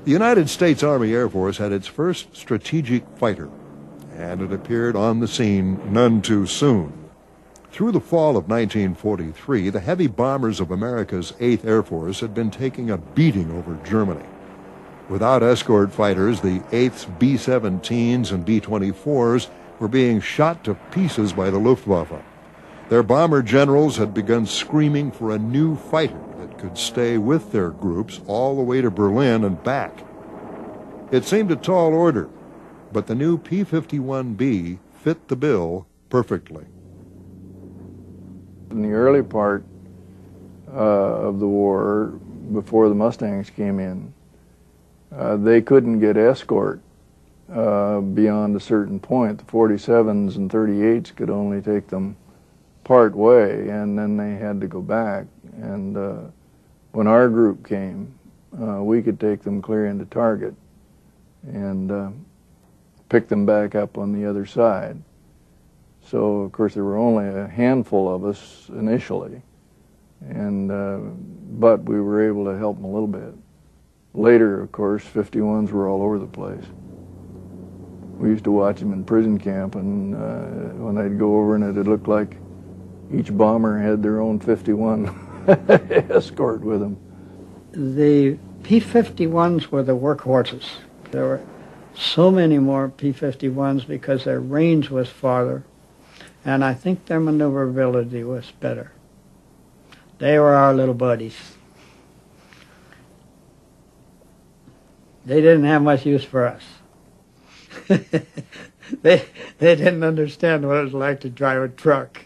The United States Army Air Force had its first strategic fighter, and it appeared on the scene none too soon. Through the fall of 1943, the heavy bombers of America's 8th Air Force had been taking a beating over Germany. Without escort fighters, the 8th's B-17s and B-24s were being shot to pieces by the Luftwaffe. Their bomber generals had begun screaming for a new fighter that could stay with their groups all the way to Berlin and back. It seemed a tall order, but the new P-51B fit the bill perfectly. In the early part of the war, before the Mustangs came in, they couldn't get escort beyond a certain point. The 47s and 38s could only take them part way, and then they had to go back. And when our group came, we could take them clear into target and pick them back up on the other side. So, of course, there were only a handful of us initially, and but we were able to help them a little bit. Later, of course, 51s were all over the place. We used to watch them in prison camp, and when they'd go over, and it looked like each bomber had their own 51 escort with them. The P-51s were the workhorses. There were so many more P-51s because their range was farther, and I think their maneuverability was better. They were our little buddies. They didn't have much use for us. They didn't understand what it was like to drive a truck.